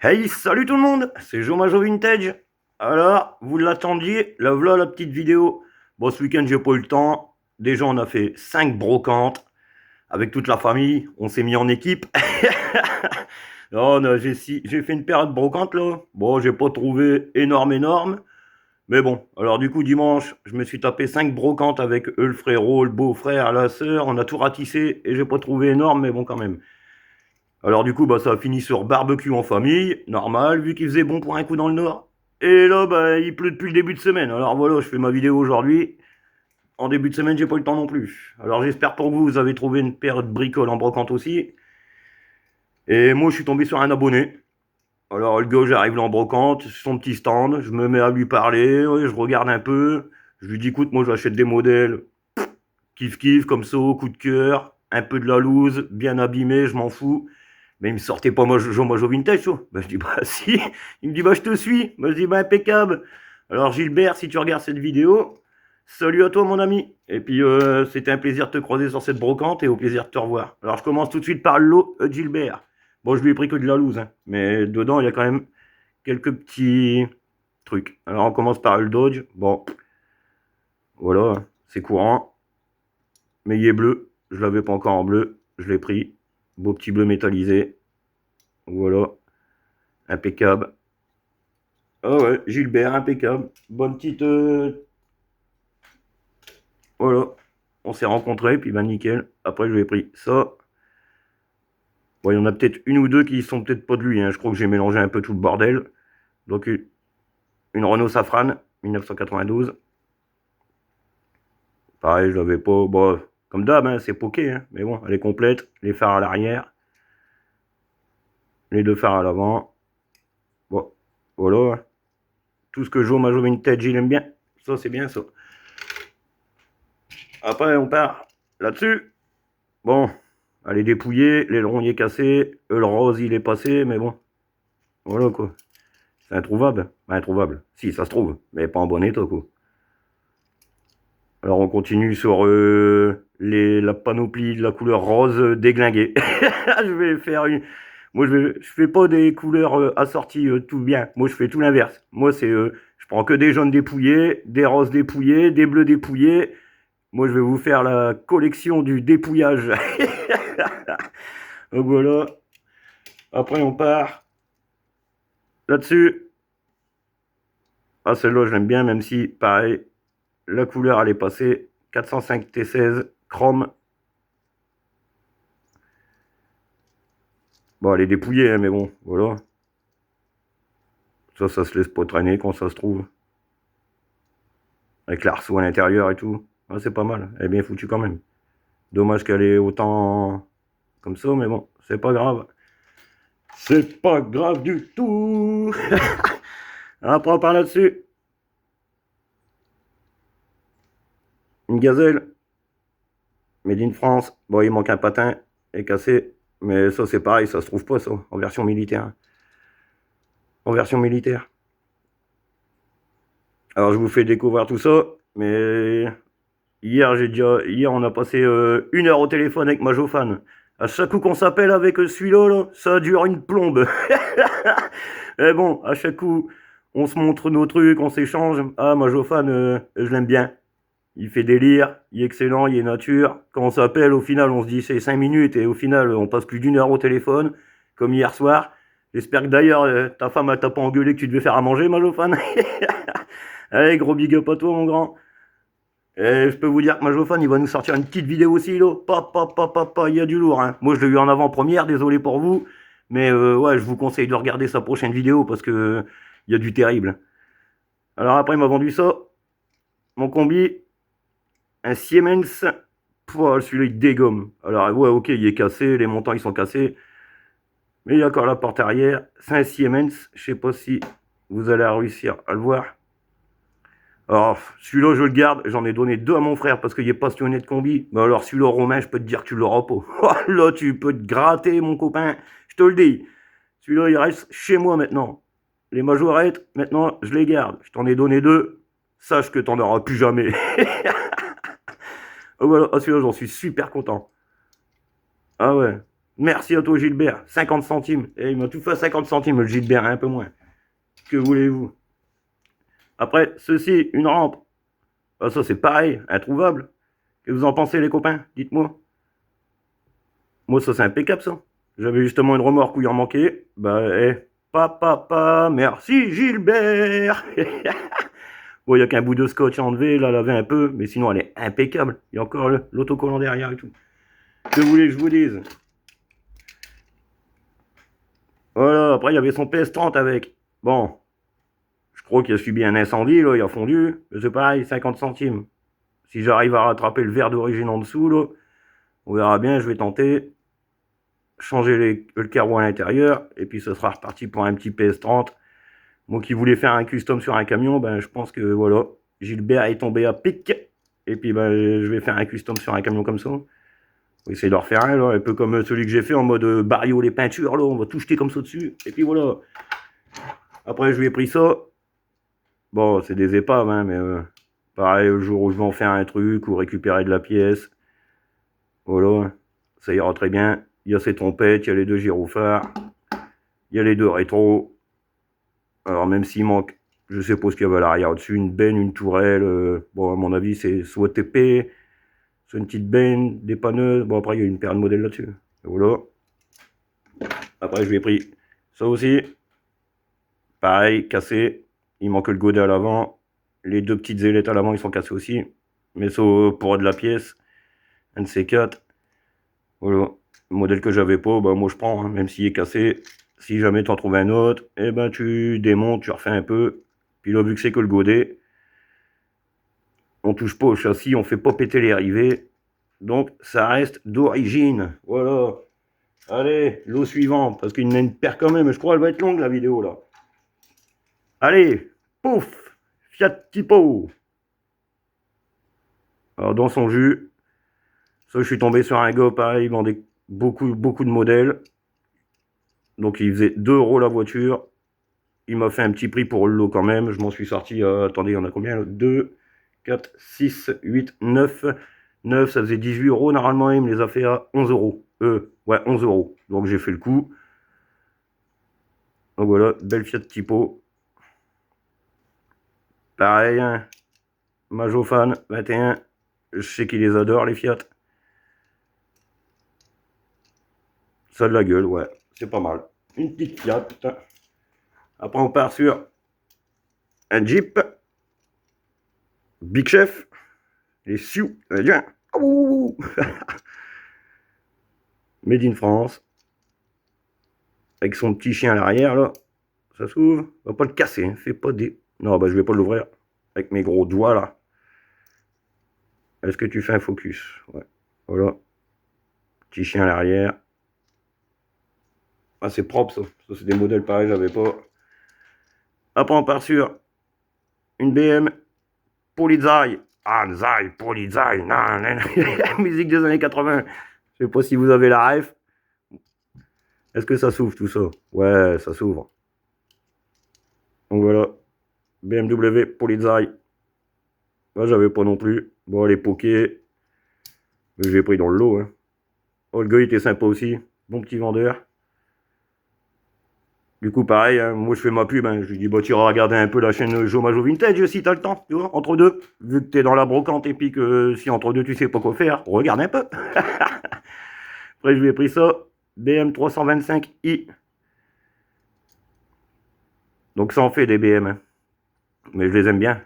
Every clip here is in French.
Hey, salut tout le monde, c'est Jomajo Vintage. Alors, vous l'attendiez, là voilà la petite vidéo. Bon, ce week-end, j'ai pas eu le temps. Déjà, on a fait 5 brocantes avec toute la famille. On s'est mis en équipe. Non, non, j'ai fait une période brocante là. Bon, j'ai pas trouvé énorme. Mais bon, alors du coup, dimanche, je me suis tapé 5 brocantes avec eux, le frérot, le beau-frère, la sœur. On a tout ratissé et j'ai pas trouvé énorme, mais bon, quand même. Alors du coup, bah, ça a fini sur barbecue en famille, normal, vu qu'il faisait bon pour un coup dans le nord. Et là, bah, il pleut depuis le début de semaine. Alors voilà, je fais ma vidéo aujourd'hui. En début de semaine, j'ai pas eu le temps non plus. Alors j'espère pour vous, vous avez trouvé une paire de bricoles en brocante aussi. Et moi, je suis tombé sur un abonné. Alors le gars, j'arrive là en brocante, sur son petit stand, je me mets à lui parler, ouais, je regarde un peu. Je lui dis, écoute, moi j'achète des modèles kiff comme ça, coup de cœur, un peu de la loose, bien abîmé, je m'en fous. Mais il me sortait pas moi Vintage, tu vois. Bah, je dis, bah si. Il me dit, bah je te suis. Bah, je dis, bah impeccable. Alors Gilbert, si tu regardes cette vidéo, salut à toi mon ami. Et puis c'était un plaisir de te croiser sur cette brocante et au plaisir de te revoir. Alors je commence tout de suite par le lot Gilbert. Bon, je lui ai pris que de la loose, hein, mais dedans il y a quand même quelques petits trucs. Alors on commence par le Dodge. Bon, voilà, c'est courant. Mais il est bleu. Je l'avais pas encore en bleu. Je l'ai pris. Beau petit bleu métallisé. Voilà, impeccable. Ah ouais, Gilbert, impeccable. Bonne petite. Voilà. On s'est rencontrés, puis ben nickel. Après, je lui ai pris ça. Bon, il y en a peut-être une ou deux qui sont peut-être pas de lui, hein. Je crois que j'ai mélangé un peu tout le bordel. Donc, une Renault Safran, 1992. Pareil, je l'avais pas. Bon, comme d'hab, hein, c'est poké, hein. Mais bon, elle est complète. Les phares à l'arrière. Les deux phares à l'avant. Bon, voilà. Tout ce que Joe Majo Vintage, il aime bien. Ça, c'est bien ça. Après, on part là-dessus. Bon, elle est dépouillée, l'aileron il est cassé, le rose il est passé, mais bon, voilà quoi. C'est introuvable. Bah, introuvable. Si, ça se trouve, mais pas en bon état quoi. Alors on continue sur la panoplie de la couleur rose déglinguée. Je vais faire une. Moi je fais pas des couleurs assorties tout bien. Moi je fais tout l'inverse. Moi c'est je prends que des jaunes dépouillés, des roses dépouillés, des bleus dépouillés. Moi je vais vous faire la collection du dépouillage. Donc voilà. Après, on part là-dessus. Ah, celle-là, je l'aime bien, même si, pareil, la couleur, elle est passée. 405 T16, chrome. Bon, elle est dépouillée, hein, mais bon, voilà. Ça se laisse pas traîner quand ça se trouve. Avec l'arceau à l'intérieur et tout. Ah, c'est pas mal. Elle est bien foutue quand même. Dommage qu'elle est autant comme ça, mais bon, c'est pas grave. C'est pas grave du tout. Après, on part là-dessus. Une gazelle. Made in France. Bon, il manque un patin. Elle est cassé. Mais ça, c'est pareil, ça se trouve pas, ça, en version militaire. En version militaire. Alors, je vous fais découvrir tout ça, mais hier, on a passé 1 heure au téléphone avec Majofan. À chaque coup qu'on s'appelle avec celui-là, là, ça dure une plombe. Mais bon, à chaque coup, on se montre nos trucs, on s'échange. Ah, Majofan, je l'aime bien. Il fait délire, il est excellent, il est nature. Quand on s'appelle, au final, on se dit c'est 5 minutes et au final, on passe plus d'1 heure au téléphone, comme hier soir. J'espère que d'ailleurs, ta femme, elle t'a pas engueulé que tu devais faire à manger, Majofan. Allez, gros big up à toi, mon grand. Et je peux vous dire que Majofan, il va nous sortir une petite vidéo aussi, là. Il y a du lourd, hein. Moi, je l'ai eu en avant-première, désolé pour vous. Mais ouais, je vous conseille de regarder sa prochaine vidéo parce que il y a du terrible. Alors après, il m'a vendu ça, mon combi, un Siemens. Pouah, celui-là, il dégomme. Alors, ouais, ok, il est cassé, les montants, ils sont cassés. Mais il y a encore la porte arrière. C'est un Siemens. Je sais pas si vous allez réussir à le voir. Alors, celui-là, je le garde. J'en ai donné 2 à mon frère parce qu'il est passionné de combi. Mais alors, celui-là, Romain, je peux te dire que tu l'auras pas. Là, tu peux te gratter, mon copain. Je te le dis. Celui-là, il reste chez moi maintenant. Les majorettes, maintenant, je les garde. Je t'en ai donné 2. Sache que t'en auras plus jamais. Oh, voilà. Ah, celui-là, j'en suis super content. Ah ouais. Merci à toi Gilbert, 50 centimes. Et il m'a tout fait à 50 centimes, le Gilbert, un peu moins. Que voulez-vous? Après, ceci, une rampe. Ah, ça c'est pareil, introuvable. Que vous en pensez les copains? Dites-moi. Moi ça c'est impeccable ça. J'avais justement une remorque où il en manquait. Bah, papa, merci Gilbert. Bon, il n'y a qu'un bout de scotch à enlever, là, laver un peu, mais sinon elle est impeccable. Il y a encore l'autocollant derrière et tout. Que voulez que je vous dise? Voilà, après il y avait son PS30 avec. Bon, je crois qu'il a subi un incendie, là, il a fondu. C'est pareil, 50 centimes. Si j'arrive à rattraper le verre d'origine en dessous, là, on verra bien, je vais tenter. Changer le carreau à l'intérieur, et puis ce sera reparti pour un petit PS30. Moi qui voulais faire un custom sur un camion, ben je pense que voilà, Gilbert est tombé à pic, et puis ben je vais faire un custom sur un camion comme ça. On va essayer de refaire un, là, un peu comme celui que j'ai fait en mode Barrio les peintures, là, on va tout jeter comme ça dessus, et puis voilà. Après je lui ai pris ça. Bon, c'est des épaves, hein, mais pareil, le jour où je vais en faire un truc ou récupérer de la pièce, voilà, ça ira très bien. Il y a ces trompettes, il y a les deux gyrophares, il y a les deux rétros. Alors même s'il manque, je sais pas ce qu'il y avait à l'arrière au-dessus, une benne, une tourelle, bon à mon avis c'est soit TP, soit une petite benne, dépanneuse, bon après il y a une paire de modèles là-dessus. Et voilà. Après je lui ai pris ça aussi, pareil, cassé, il manque le godet à l'avant, les deux petites ailettes à l'avant ils sont cassés aussi, mais ça pour de la pièce, un de ces quatre, voilà. Le modèle que j'avais pas, bah moi je prends, hein, même s'il est cassé. Si jamais tu en trouves un autre, et ben tu démontes, tu refais un peu. Puis là, vu que c'est que le godet, on touche pas au châssis, on fait pas péter les rivets. Donc ça reste d'origine. Voilà. Allez, l'eau suivante, parce qu'il y en a une paire quand même, je crois qu'elle va être longue la vidéo là. Allez, pouf, Fiat Tipo. Alors dans son jus, ça je suis tombé sur un gars pareil, il vendait beaucoup de modèles. Donc il faisait 2 € la voiture. Il m'a fait un petit prix pour le lot quand même. Je m'en suis sorti, attendez, il y en a combien là? 2, 4, 6, 8, 9. 9, ça faisait 18 € normalement. Il me les a fait à 11 €. Ouais, 11 €. Donc j'ai fait le coup. Donc voilà, belle Fiat Tipo. Pareil, hein, Majofan 21. Je sais qu'il les adore, les Fiat. Ça a de la gueule, ouais. C'est pas mal. Une petite Fiat. Après, on part sur un Jeep. Big Chef. Les Sioux. Viens. Made in France. Avec son petit chien à l'arrière, là. Ça s'ouvre. On va pas le casser, hein. Fais pas des... Non, bah je vais pas l'ouvrir. Avec mes gros doigts, là. Est-ce que tu fais un focus? Ouais. Voilà. Petit chien à l'arrière. Ah, c'est propre, ça. Ça, c'est des modèles pareils, j'avais pas. Après, on part sur une BM Polizei. Ah, Zai, Polizei. Non, non, non. Musique des années 80. Je sais pas si vous avez la ref. Est-ce que ça s'ouvre, tout ça? Ouais, ça s'ouvre. Donc voilà. BMW Polizei. Moi, j'avais pas non plus. Bon, les pokés. Mais j'ai pris dans le lot, hein. Oh, le gars, il était sympa aussi. Bon petit vendeur. Du coup, pareil, hein, moi je fais ma pub, hein, je lui dis, bah tu iras regarder un peu la chaîne Joe Majo Vintage si t'as le temps, tu vois, entre deux. Vu que t'es dans la brocante et puis que si entre deux tu sais pas quoi faire, regarde un peu. Après, je lui ai pris ça, BM 325i. Donc ça en fait des BM, hein. Mais je les aime bien.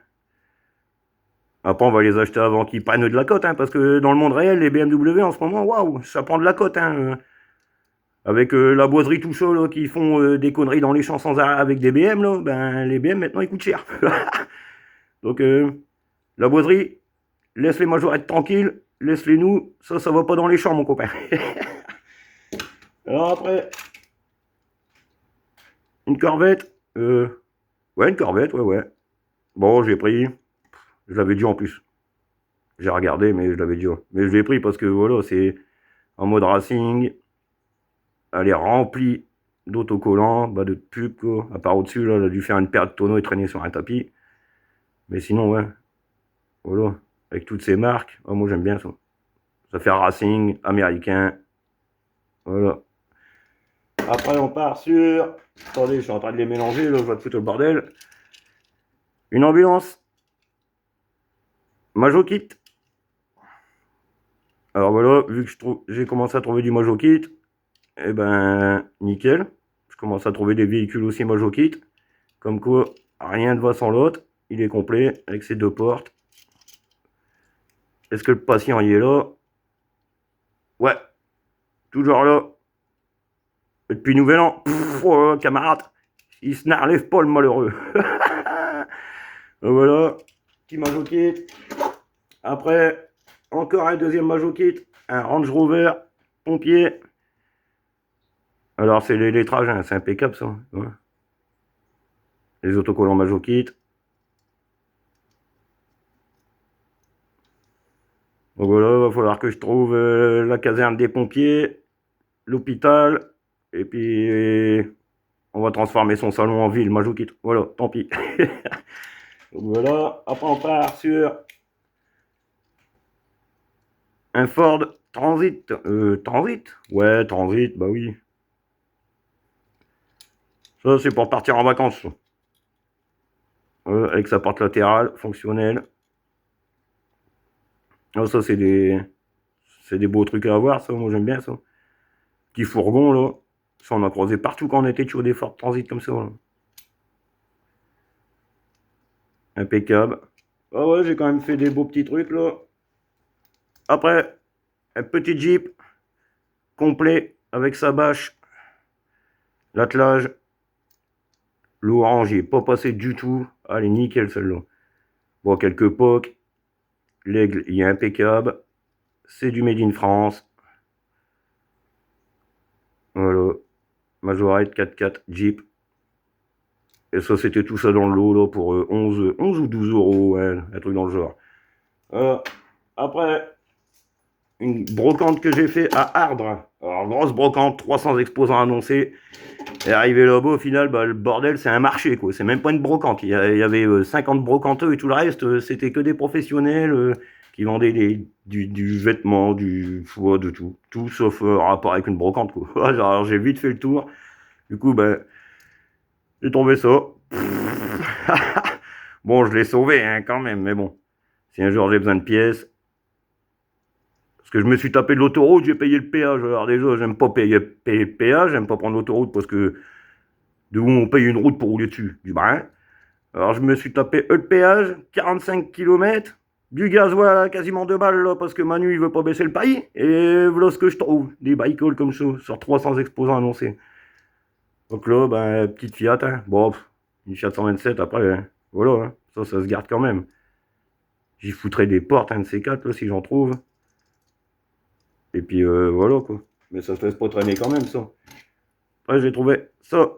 Après, on va les acheter avant qu'ils prennent de la cote, hein, parce que dans le monde réel, les BMW en ce moment, waouh, ça prend de la cote, hein. Avec la boiserie tout chaud, là, qui font des conneries dans les champs sans arrêt avec des BM, là, ben les BM maintenant ils coûtent cher. Donc la boiserie, laisse les majorettes tranquilles, laisse-les nous, ça va pas dans les champs mon copain. Alors après, une Corvette, ouais une Corvette, ouais. Bon j'ai pris, je l'avais dit en plus. J'ai regardé mais je l'avais dit. Mais je l'ai pris parce que voilà, c'est en mode racing, elle est remplie d'autocollants, bah de pub quoi. À part au-dessus, là, elle a dû faire une paire de tonneaux et traîner sur un tapis. Mais sinon, ouais, voilà. Avec toutes ces marques, oh, moi j'aime bien ça. Ça fait racing, américain. Voilà. Après, on part sur... Attendez, je suis en train de les mélanger, là, je vais te foutre le bordel. Une ambulance. Majo Kit. Alors voilà, vu que j'ai commencé à trouver du Majo Kit, eh ben, nickel. Je commence à trouver des véhicules aussi Majo Kit. Comme quoi, rien ne va sans l'autre. Il est complet, avec ses deux portes. Est-ce que le patient y est là? Ouais, toujours là. Et depuis Nouvel An. Pff, oh, camarade, il se n'enlève pas le malheureux. Voilà, petit Majo Kit. Après, encore un deuxième Majo Kit, un Range Rover pompier. Alors c'est les lettrages, hein, c'est impeccable ça. Ouais. Les autocollants Majo Kit. Donc voilà, il va falloir que je trouve la caserne des pompiers, l'hôpital, et puis on va transformer son salon en ville Majo Kit. Voilà, tant pis. Donc voilà, après on part sur un Ford Transit. Transit? Ouais, Transit, bah oui. Ça, c'est pour partir en vacances. Avec sa porte latérale, fonctionnelle. Ah, ça, c'est des beaux trucs à avoir, ça. Moi, j'aime bien ça. Petit fourgon, là. Ça, on a croisé partout quand on était sur des Ford Transit comme ça. Là. Impeccable. Ah ouais, j'ai quand même fait des beaux petits trucs, là. Après, un petit Jeep complet avec sa bâche. L'attelage. L'orange, il n'est pas passé du tout. Allez, nickel, celle-là. Bon, quelques pocs. L'aigle, il est impeccable. C'est du Made in France. Voilà. Majorette 4x4 Jeep. Et ça, c'était tout ça dans le lot, là, pour 11 ou 12 euros, ouais, un truc dans le genre. Après, une brocante que j'ai fait à Ardres. Alors, grosse brocante, 300 exposants annoncés. Et arrivé là-bas, au final, bah, le bordel, c'est un marché, quoi. C'est même pas une brocante. Il y avait 50 brocanteux et tout le reste, c'était que des professionnels qui vendaient du vêtement, de tout. Tout sauf rapport avec une brocante, quoi. Alors, j'ai vite fait le tour. Du coup, ben, j'ai trouvé ça. Bon, je l'ai sauvé, hein, quand même, mais bon. Si un jour j'ai besoin de pièces. Parce que je me suis tapé de l'autoroute, j'ai payé le péage. Alors déjà, j'aime pas payer le péage, j'aime pas prendre l'autoroute parce que de où on paye une route pour rouler dessus, du brin. Alors je me suis tapé le péage, 45 km, du gasoil à quasiment 2 balles là, parce que Manu il veut pas baisser le prix. Et voilà ce que je trouve, des bicycles comme ça, sur 300 exposants annoncés. Donc là, ben, petite Fiat, hein. Bon, une Fiat 127 après, hein. Voilà, hein. Ça se garde quand même. J'y foutrais des portes, un de ces quatre là, si j'en trouve. Et puis voilà quoi. Mais ça se laisse pas traîner quand même ça. Après j'ai trouvé ça.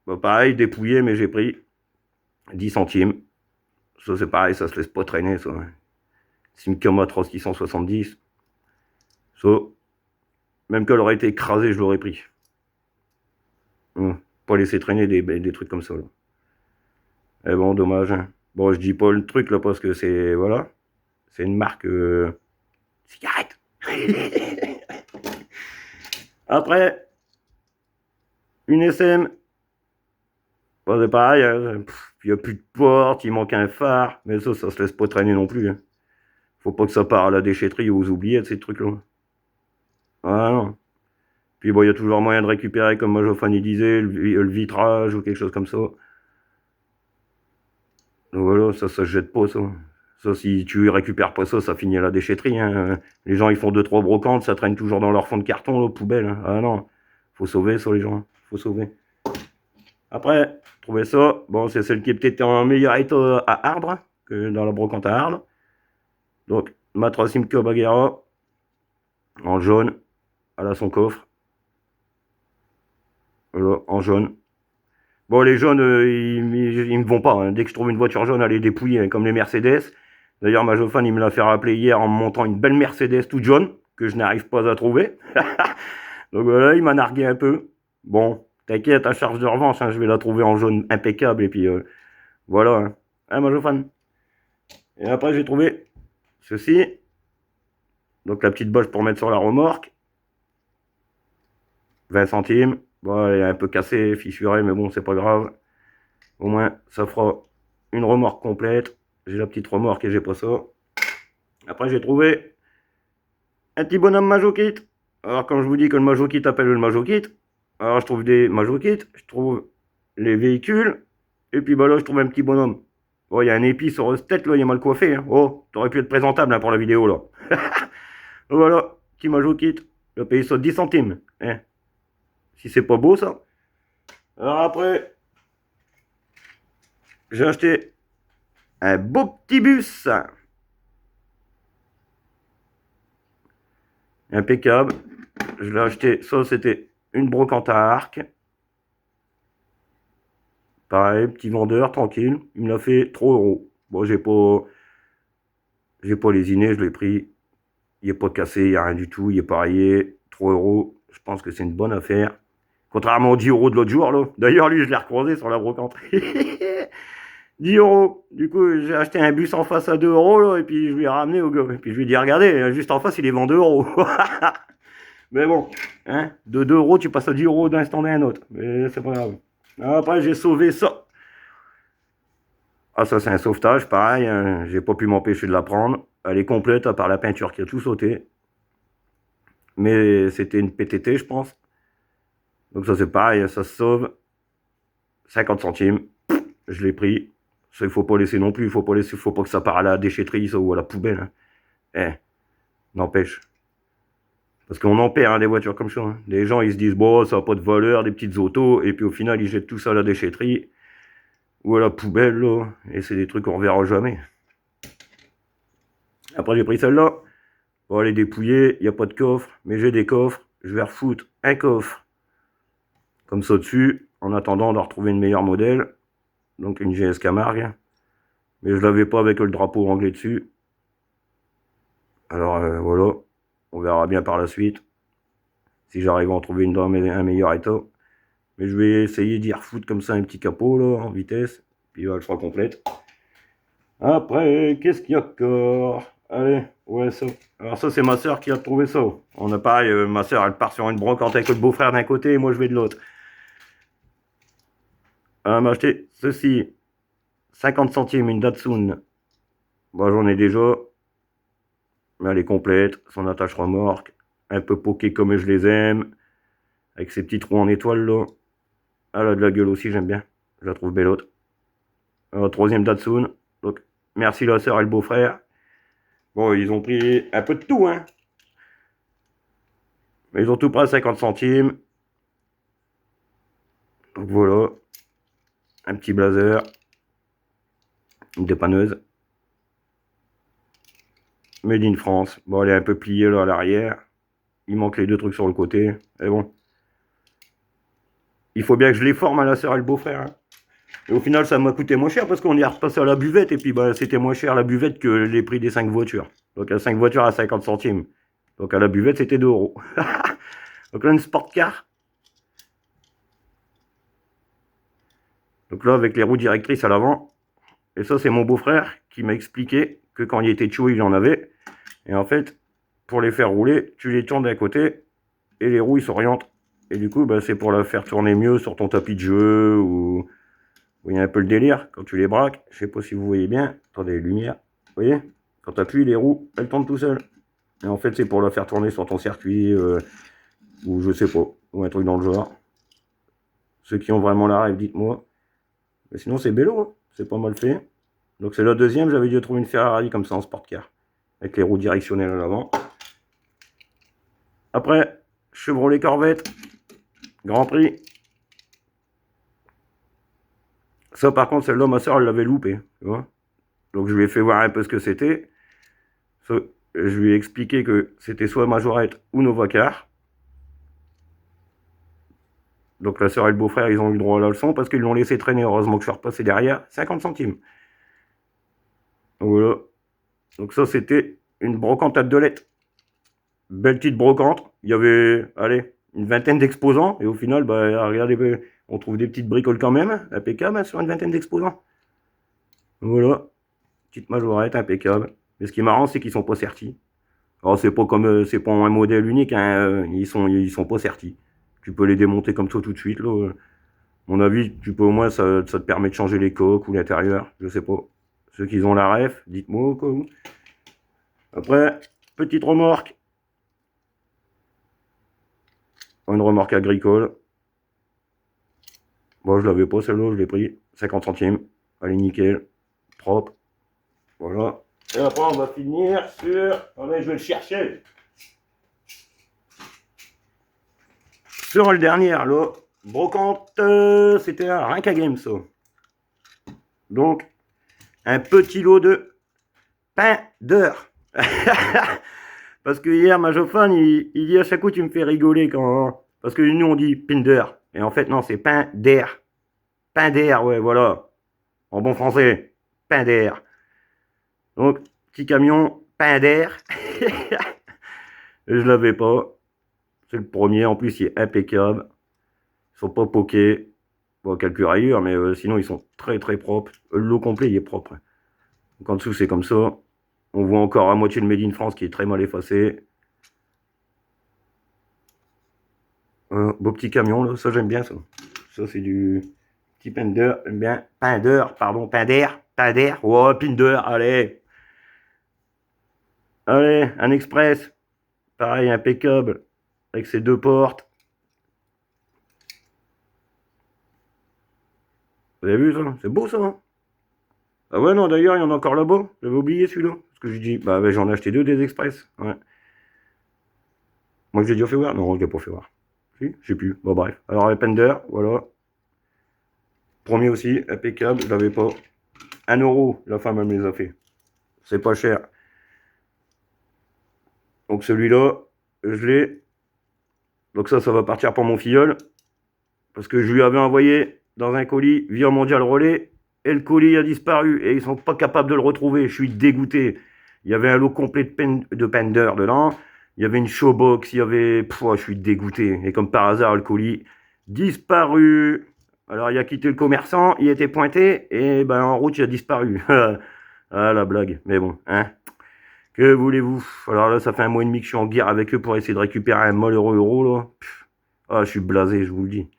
Bah, pareil, dépouillé, mais j'ai pris 10 centimes. Ça c'est pareil, ça se laisse pas traîner ça. Simcoma 3670. Ça, même qu'elle aurait été écrasée, je l'aurais pris. Pas laisser traîner des trucs comme ça là. Eh bon, dommage. Hein. Bon, je dis pas le truc là parce que c'est. Voilà. C'est une marque. Cigarette. Après, une SM. Bon, c'est pareil. Hein. Il n'y a plus de porte, il manque un phare. Mais ça se laisse pas traîner non plus. Hein. Faut pas que ça parte à la déchetterie ou aux oubliettes, ces trucs-là. Ah non. Puis bon, il y a toujours moyen de récupérer, comme Majofani disait, le vitrage ou quelque chose comme ça. Donc voilà, ça se jette pas, ça. Ça, si tu récupères pas ça, ça finit à la déchetterie. Hein. Les gens, ils font 2-3 brocantes, ça traîne toujours dans leur fond de carton, là, poubelle. Hein. Ah non, faut sauver ça, les gens. Faut sauver. Après, trouver ça. Bon, c'est celle qui est peut-être en meilleur état à Ardres que dans la brocante à Ardres. Donc, Matra Simca Bagheera, en jaune, elle a son coffre. Voilà, en jaune. Bon, les jaunes, ils me vont pas. Hein. Dès que je trouve une voiture jaune, elle est dépouillée, hein, comme les Mercedes. D'ailleurs, Majofan, il me l'a fait rappeler hier en me montrant une belle Mercedes toute jaune, que je n'arrive pas à trouver. Donc voilà, il m'a nargué un peu. Bon, t'inquiète, à charge de revanche, hein, je vais la trouver en jaune impeccable. Et puis voilà. Hein, hein Majofan. Et après, j'ai trouvé ceci. Donc la petite boche pour mettre sur la remorque. 20 centimes. Bon, elle est un peu cassée, fissurée, mais bon, c'est pas grave. Au moins, ça fera une remorque complète. J'ai la petite remorque et j'ai pas ça. Après, j'ai trouvé un petit bonhomme Majokit. Alors, quand je vous dis que le Majokit appelle le Majokit, alors je trouve des Majokits, je trouve les véhicules, et puis bah là, je trouve un petit bonhomme. Oh, il y a un épi sur cette tête, là, il est mal coiffé. Hein. Oh, t'aurais pu être présentable hein, pour la vidéo, là. Voilà, petit Majokit. Je vais payer ça 10 centimes. Hein. Si c'est pas beau, ça. Alors après, j'ai acheté un beau petit bus. Impeccable. Je l'ai acheté, ça c'était une brocante à arc. Pareil, petit vendeur, tranquille. Il me l'a fait 3 euros. Bon, j'ai pas lésiné, je l'ai pris. Il n'est pas cassé, il n'y a rien du tout, il est pas rayé. 3 euros, je pense que c'est une bonne affaire. Contrairement aux 10 euros de l'autre jour, là. D'ailleurs, lui, je l'ai recroisé sur la brocante. 10 euros. Du coup, j'ai acheté un bus en face à 2 euros, là, et puis je lui ai ramené au gars. Et puis je lui ai dit, regardez, juste en face, il est vend 2 euros. Mais bon, hein, de 2 euros, tu passes à 10 euros d'un instant à un autre. Mais c'est pas grave. Après, j'ai sauvé ça. Ah, ça, c'est un sauvetage, pareil. Hein, j'ai pas pu m'empêcher de la prendre. Elle est complète, à part la peinture qui a tout sauté. Mais c'était une PTT, je pense. Donc ça, c'est pareil, ça se sauve. 50 centimes. Je l'ai pris. Ça, il faut pas laisser non plus. Faut pas que ça parte à la déchetterie, ça, ou à la poubelle. Hein. Eh, n'empêche. Parce qu'on en perd hein, des voitures comme ça. Hein. Les gens, ils se disent, bon, ça n'a pas de valeur, des petites autos, et puis au final, ils jettent tout ça à la déchetterie, ou à la poubelle, là, et c'est des trucs qu'on reverra jamais. Après, j'ai pris celle-là. Bon, elle est dépouillée, il n'y a pas de coffre, mais j'ai des coffres. Je vais refoutre un coffre, comme ça dessus, en attendant de retrouver une meilleure modèle, donc une GS Camargue. Mais je l'avais pas avec le drapeau anglais dessus. Alors, voilà. On verra bien par la suite. Si j'arrive à en trouver une dans un meilleur état. Mais je vais essayer d'y refoutre comme ça un petit capot là, en vitesse. Puis elle sera complète. Après, qu'est-ce qu'il y a encore? Allez, ouais, ça. Alors ça, c'est ma soeur qui a trouvé ça. On a pareil, ma soeur, elle part sur une brocante avec le beau-frère d'un côté et moi je vais de l'autre. Elle m'a acheté ceci. 50 centimes, une Datsun. Bon, j'en ai déjà. Mais elle est complète. Son attache remorque. Un peu poké comme je les aime. Avec ses petits trous en étoile là. Elle a de la gueule aussi, j'aime bien. Je la trouve belle autre. Troisième Datsun. Donc, merci la soeur et le beau-frère. Bon, ils ont pris un peu de tout, hein. Mais ils ont tout pris à 50 centimes. Donc voilà. Un petit blazer. Une dépanneuse. Made in France. Bon, elle est un peu pliée là à l'arrière. Il manque les deux trucs sur le côté. Mais bon. Il faut bien que je les forme à la soeur et le beau-frère. Hein. Et au final, ça m'a coûté moins cher parce qu'on y est repassé à la buvette. Et puis, bah, c'était moins cher la buvette que les prix des 5 voitures. Donc, à 5 voitures à 50 centimes. Donc, à la buvette, c'était 2 euros. Donc là, une sport car. Donc là, avec les roues directrices à l'avant. Et ça, c'est mon beau-frère qui m'a expliqué que quand il était chaud, il en avait. Et en fait, pour les faire rouler, tu les tournes d'un côté et les roues, ils s'orientent. Et du coup, bah, c'est pour la faire tourner mieux sur ton tapis de jeu ou... Vous voyez un peu le délire quand tu les braques. Je sais pas si vous voyez bien. Attendez, lumière. Vous voyez? Quand tu appuies, les roues, elles tournent tout seules. Et en fait, c'est pour la faire tourner sur ton circuit ou je sais pas. Ou un truc dans le genre. Ceux qui ont vraiment la rêve, dites-moi. Mais sinon, c'est bello. Hein. C'est pas mal fait. Donc, c'est la deuxième. J'avais dû trouver une Ferrari comme ça en sport car. Avec les roues directionnelles à l'avant. Après, Chevrolet Corvette. Grand Prix. Ça, par contre, celle-là, ma soeur, elle l'avait loupé. Tu vois. Donc, je lui ai fait voir un peu ce que c'était. Je lui ai expliqué que c'était soit Majorette ou Novacar. Donc, la soeur et le beau-frère, ils ont eu le droit à la leçon parce qu'ils l'ont laissé traîner. Heureusement que je suis repassé derrière. 50 centimes. Donc, voilà. Donc, ça, c'était une brocante à Delette. Belle petite brocante. Il y avait, allez, une vingtaine d'exposants. Et au final, bah, regardez, on trouve des petites bricoles quand même. Impeccable hein, sur une vingtaine d'exposants. Voilà. Petite Majorette, impeccable. Mais ce qui est marrant, c'est qu'ils sont pas sertis. Alors c'est pas comme c'est pas un modèle unique, hein, ils sont pas sertis. Tu peux les démonter comme ça tout de suite, là. Mon avis, tu peux au moins, ça te permet de changer les coques ou l'intérieur, je sais pas. Ceux qui ont la ref, dites-moi au cas où. Après, petite remorque. Une remorque agricole. Bon, je l'avais pas celle-là, je l'ai pris 50 centimes. Allez, nickel, propre. Voilà. Et après, on va finir sur... Allez, je vais le chercher. Sur le dernier, là, brocante, c'était un Rinca Game, ça. Donc, un petit lot de pain d'heure. Parce que hier, Majophone, il dit à chaque coup, tu me fais rigoler quand... Parce que nous, on dit Pinder. Et en fait, non, c'est pain d'air. Pain d'air, ouais, voilà. En bon français, pain d'air. Donc, petit camion, pain d'air. Je l'avais pas. C'est le premier. En plus, il est impeccable. Ils sont pas poqués. Bon, quelques rayures, mais sinon, ils sont très, très propres. Le lot complet, il est propre. Donc, en dessous, c'est comme ça. On voit encore à moitié le Made in France qui est très mal effacé. Beau petit camion, là. Ça, j'aime bien, ça. Ça, c'est du petit Pinder. J'aime bien. Pinder, pardon. Pinder. Pinder. Oh, Pinder, allez. Allez, un express. Pareil, impeccable. Avec ses deux portes. Vous avez vu, ça? C'est beau, ça, hein? Ah ouais, non, d'ailleurs, il y en a encore là-bas. J'avais oublié celui-là. Parce que je dis, bah, ouais, j'en ai acheté deux des express. Ouais. Moi, je l'ai déjà fait voir. Non, je l'ai pas fait voir. Si, je sais plus. Bon, bref. Alors, les Pender, voilà. Premier aussi, impeccable. Je l'avais pas. 1 €, la femme, elle me les a fait. C'est pas cher. Donc, celui-là, je l'ai. Donc, ça va partir pour mon filleul. Parce que je lui avais envoyé dans un colis via Mondial Relais. Et le colis a disparu. Et ils sont pas capables de le retrouver. Je suis dégoûté. Il y avait un lot complet de Pender dedans. Il y avait une showbox. Il y avait... je suis dégoûté. Et comme par hasard, le colis disparu. Alors, il a quitté le commerçant. Il était pointé. Et ben, en route, il a disparu. Ah, la blague. Mais bon, hein. Que voulez-vous? Alors là, ça fait 1 mois et demi que je suis en guerre avec eux pour essayer de récupérer un malheureux euro, là. Ah, je suis blasé, je vous le dis.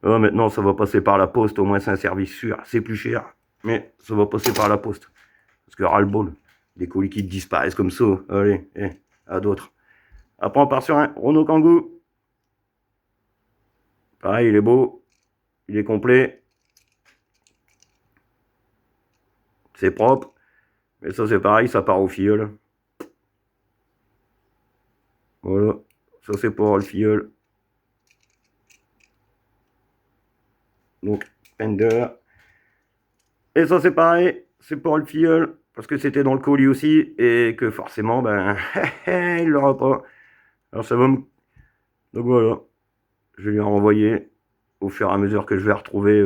Ah, maintenant, ça va passer par la poste. Au moins, c'est un service sûr. C'est plus cher. Mais ça va passer par la poste. Parce que ras-le-bol. Des colis qui disparaissent comme ça. Allez, à d'autres. Après, on part sur un Renault Kangoo. Pareil, il est beau. Il est complet. C'est propre. Mais ça, c'est pareil, ça part au filleul. Voilà. Ça, c'est pour le filleul. Donc, Pender. Et ça, c'est pareil. C'est pour le filleul. Parce que c'était dans le colis aussi. Et que forcément, ben, il l'aura pas. Alors, ça va me... Donc, voilà. Je vais lui en renvoyer au fur et à mesure que je vais retrouver.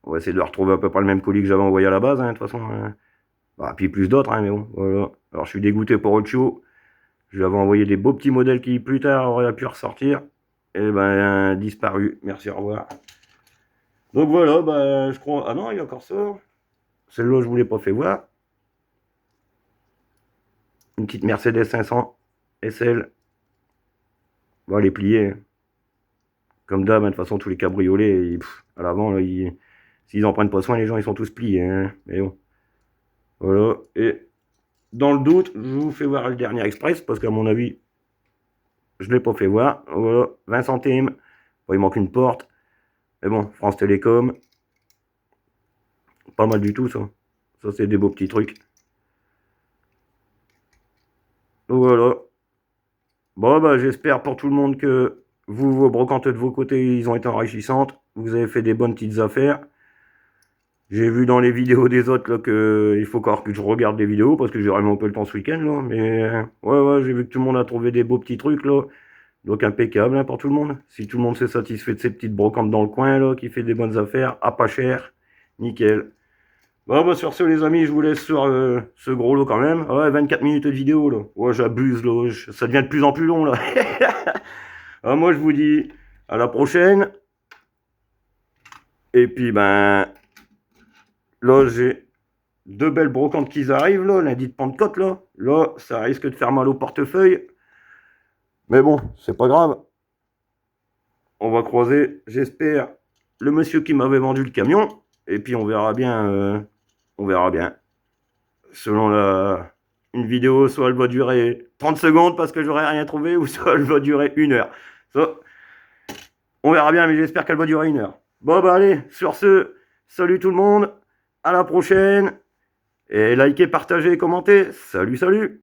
On va essayer de retrouver à peu près le même colis que j'avais envoyé à la base, hein, de toute façon. Bah, puis plus d'autres, hein, mais bon, voilà. Alors, je suis dégoûté pour Ocho. Je lui avais envoyé des beaux petits modèles qui, plus tard, auraient pu ressortir. Et ben, disparu. Merci, au revoir. Donc, voilà, bah, je crois... Ah non, il y a encore ça. Celle-là, je vous l'ai pas fait voir. Une petite Mercedes 500 SL. Bon, elle est pliée. Comme d'hab, hein, de toute façon, tous les cabriolets, à l'avant, s'ils en prennent pas soin, les gens, ils sont tous pliés. Hein. Mais bon. Voilà. Et dans le doute, je vous fais voir le dernier express, parce qu'à mon avis, je ne l'ai pas fait voir. Voilà. 20 centimes. Bon, il manque une porte. Mais bon, France Télécom. Pas mal du tout, ça. Ça, c'est des beaux petits trucs. Donc voilà. Bon, bah, j'espère pour tout le monde que vous, vos brocantes de vos côtés, ils ont été enrichissantes. Vous avez fait des bonnes petites affaires. J'ai vu dans les vidéos des autres là que il faut encore que je regarde les vidéos parce que j'ai vraiment peu le temps ce week-end là. Mais ouais, j'ai vu que tout le monde a trouvé des beaux petits trucs là. Donc impeccable hein, pour tout le monde. Si tout le monde s'est satisfait de ces petites brocantes dans le coin là, qui fait des bonnes affaires, à pas cher, nickel. Bon bah sur ce les amis, je vous laisse sur ce gros lot quand même. Ouais, 24 minutes de vidéo là. Ouais, j'abuse là, ça devient de plus en plus long là. Moi je vous dis à la prochaine. Et puis ben là j'ai deux belles brocantes qui arrivent là, lundi de Pentecôte là. Là, ça risque de faire mal au portefeuille. Mais bon, c'est pas grave. on va croiser, j'espère, le monsieur qui m'avait vendu le camion. Et puis on verra bien. On verra bien. Selon une vidéo, soit elle va durer 30 secondes parce que j'aurai rien trouvé, ou soit elle va durer 1 heure. Ça, on verra bien, mais j'espère qu'elle va durer 1 heure. Bon, bah allez, sur ce, salut tout le monde, à la prochaine, et likez, partagez, commentez. Salut, salut!